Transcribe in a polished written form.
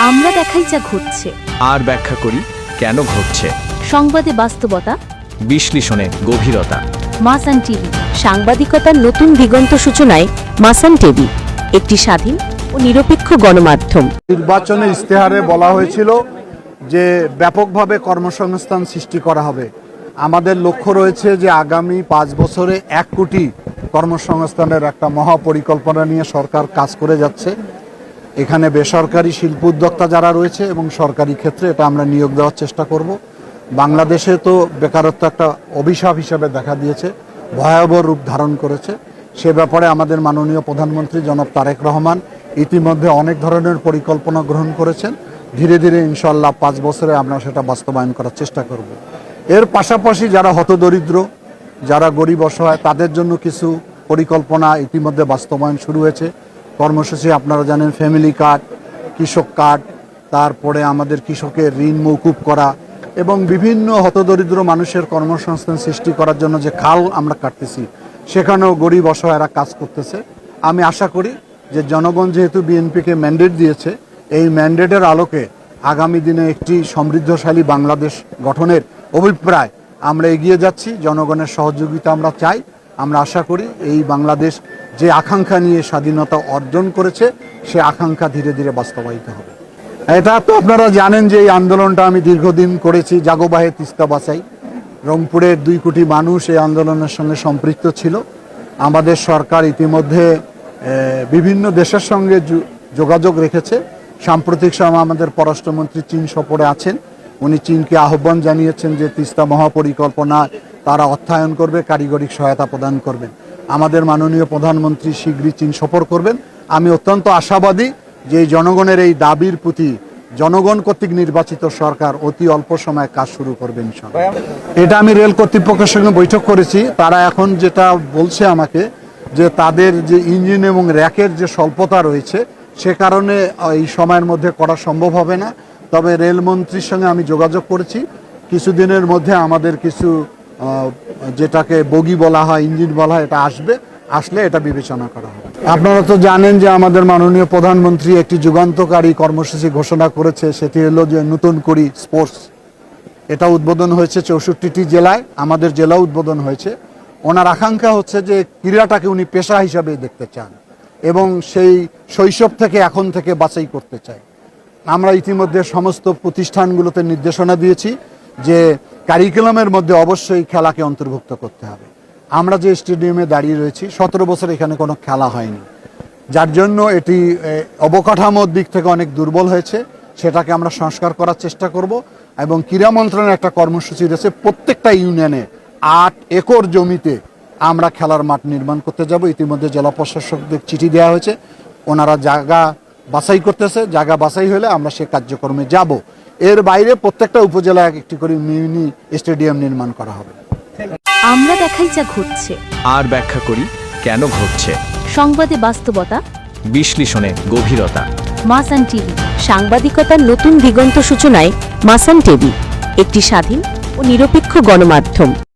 আমরা দেখাই যা ঘটছে, আর ব্যাখ্যা করি কেন ঘটছে। সংবাদে বাস্তবতা, বিশ্লেষণে গভীরতা। মাসান টিভি, সাংবাদিকতার নতুন দিগন্ত সূচনায় মাসান টিভি একটি স্বাধীন ও নিরপেক্ষ গণমাধ্যম। নির্বাচনের ইশতেহারে বলা হয়েছিল যে ব্যাপকভাবে কর্মসংস্থান সৃষ্টি করা হবে। আমাদের লক্ষ্য রয়েছে যে আগামী 5 বছরে 1 কোটি কর্মসংস্থানের একটা মহাপরিকল্পনা নিয়ে সরকার কাজ করে যাচ্ছে। এখানে বেসরকারি শিল্প উদ্যোক্তা যারা রয়েছে এবং সরকারি ক্ষেত্রে এটা আমরা নিয়োগ দেওয়ার চেষ্টা করব। বাংলাদেশে তো বেকারত্ব একটা অভিশাপ হিসেবে দেখা দিয়েছে, ভয়াবহ রূপ ধারণ করেছে। সে ব্যাপারে আমাদের মাননীয় প্রধানমন্ত্রী জনাব তারেক রহমান ইতিমধ্যে অনেক ধরনের পরিকল্পনা গ্রহণ করেছেন। ধীরে ধীরে ইনশাআল্লাহ 5 বছরে আমরা সেটা বাস্তবায়ন করার চেষ্টা করব। এর পাশাপাশি যারা হতদরিদ্র, যারা গরিব অসহায়, তাদের জন্য কিছু পরিকল্পনা ইতিমধ্যে বাস্তবায়ন শুরু হয়েছে। কর্মসূচি আপনারা জানেন, ফ্যামিলি কার্ড, কৃষক কার্ড, তারপরে আমাদের কৃষকের ঋণ মৌকুব করা এবং বিভিন্ন হতদরিদ্র মানুষের কর্মসংস্থান সৃষ্টি করার জন্য যে খাল আমরা কাটতেছি, সেখানেও গরিব অসহায়রা কাজ করতেছে। আমি আশা করি যে জনগণ যেহেতু বিএনপিকে ম্যান্ডেট দিয়েছে, এই ম্যান্ডেটের আলোকে আগামী দিনে একটি সমৃদ্ধশালী বাংলাদেশ গঠনের অভিপ্রায় আমরা এগিয়ে যাচ্ছি। জনগণের সহযোগিতা আমরা চাই। আমরা আশা করি এই বাংলাদেশ যে আকাঙ্ক্ষা নিয়ে স্বাধীনতা অর্জন করেছে, সে আকাঙ্ক্ষা ধীরে ধীরে বাস্তবায়িত হবে। এটা তো আপনারা জানেন যে এই আন্দোলনটা আমি দীর্ঘদিন করেছি। জাগোবাহে তিস্তা বাঁচাই, রংপুরের 2 কোটি মানুষ এই আন্দোলনের সঙ্গে সম্পৃক্ত ছিল। আমাদের সরকার ইতিমধ্যে বিভিন্ন দেশের সঙ্গে যোগাযোগ রেখেছে। সাম্প্রতিক সময় আমাদের পররাষ্ট্রমন্ত্রী চীন সফরে আছেন। উনি চীনকে আহ্বান জানিয়েছেন যে তিস্তা মহাপরিকল্পনা তারা অর্থায়ন করবে, কারিগরি সহায়তা প্রদান করবেন। আমাদের মাননীয় প্রধানমন্ত্রী শীঘ্রই চীন সফর করবেন। আমি অত্যন্ত আশাবাদী যে জনগণের এই দাবির প্রতি জনগণ কর্তৃক নির্বাচিত সরকার অতি অল্প সময়ে কাজ শুরু করবেন। এটা আমি রেল কর্তৃপক্ষের সঙ্গে বৈঠক করেছি। তারা এখন যেটা বলছে আমাকে, যে তাদের যে ইঞ্জিন এবং র্যাকের যে স্বল্পতা রয়েছে, সে কারণে এই সময়ের মধ্যে করা সম্ভব হবে না। তবে রেলমন্ত্রীর সঙ্গে আমি যোগাযোগ করেছি, কিছুদিনের মধ্যে আমাদের কিছু যেটাকে বগি বলা হয়, ইঞ্জিন বলা হয়, এটা আসলে এটা বিবেচনা করা হবে। আপনারা তো জানেন যে আমাদের মাননীয় প্রধানমন্ত্রী একটি যুগান্তকারী কর্মসূচি ঘোষণা করেছে। সেটি হলো যে নতুন করি স্পোর্টস। এটা উদ্বোধন হয়েছে 64টি জেলায়, আমাদের জেলা উদ্বোধন হয়েছে। ওনার আকাঙ্ক্ষা হচ্ছে যে ক্রীড়াটাকে উনি পেশা হিসাবে দেখতে চান এবং সেই শৈশব থেকে এখন থেকে বাছাই করতে চাই। আমরা ইতিমধ্যে সমস্ত প্রতিষ্ঠানগুলোতে নির্দেশনা দিয়েছি যে কারিকুলামের মধ্যে অবশ্যই খেলাকে অন্তর্ভুক্ত করতে হবে। আমরা যে স্টেডিয়ামে দাঁড়িয়ে রয়েছি, 17 বছর এখানে কোনো খেলা হয়নি, যার জন্য এটি অবকাঠামোর দিক থেকে অনেক দুর্বল হয়েছে। সেটাকে আমরা সংস্কার করার চেষ্টা করব এবং ক্রীড়া মন্ত্রণালয়ের একটা কর্মসূচি রয়েছে, প্রত্যেকটা ইউনিয়নে 8 একর জমিতে আমরা খেলার মাঠ নির্মাণ করতে যাব। ইতিমধ্যে জেলা প্রশাসকদের চিঠি দেওয়া হয়েছে, ওনারা জায়গা বাছাই করতেছে। জায়গা বাছাই হলে আমরা সে কার্যক্রমে যাব। এর বাইরে প্রত্যেকটা উপজেলায় একটি করে মিনি স্টেডিয়াম নির্মাণ করা হবে। আমরা দেখাই যা ঘটছে, আর ব্যাখ্যা করি কেন ঘটছে। সংবাদে বাস্তবতা, বিশ্লেষণে গভীরতা। মাসান টিভি, সাংবাদিকতার নতুন দিগন্ত সূচনায় মাসান টিভি একটি স্বাধীন ও নিরপেক্ষ গণমাধ্যম।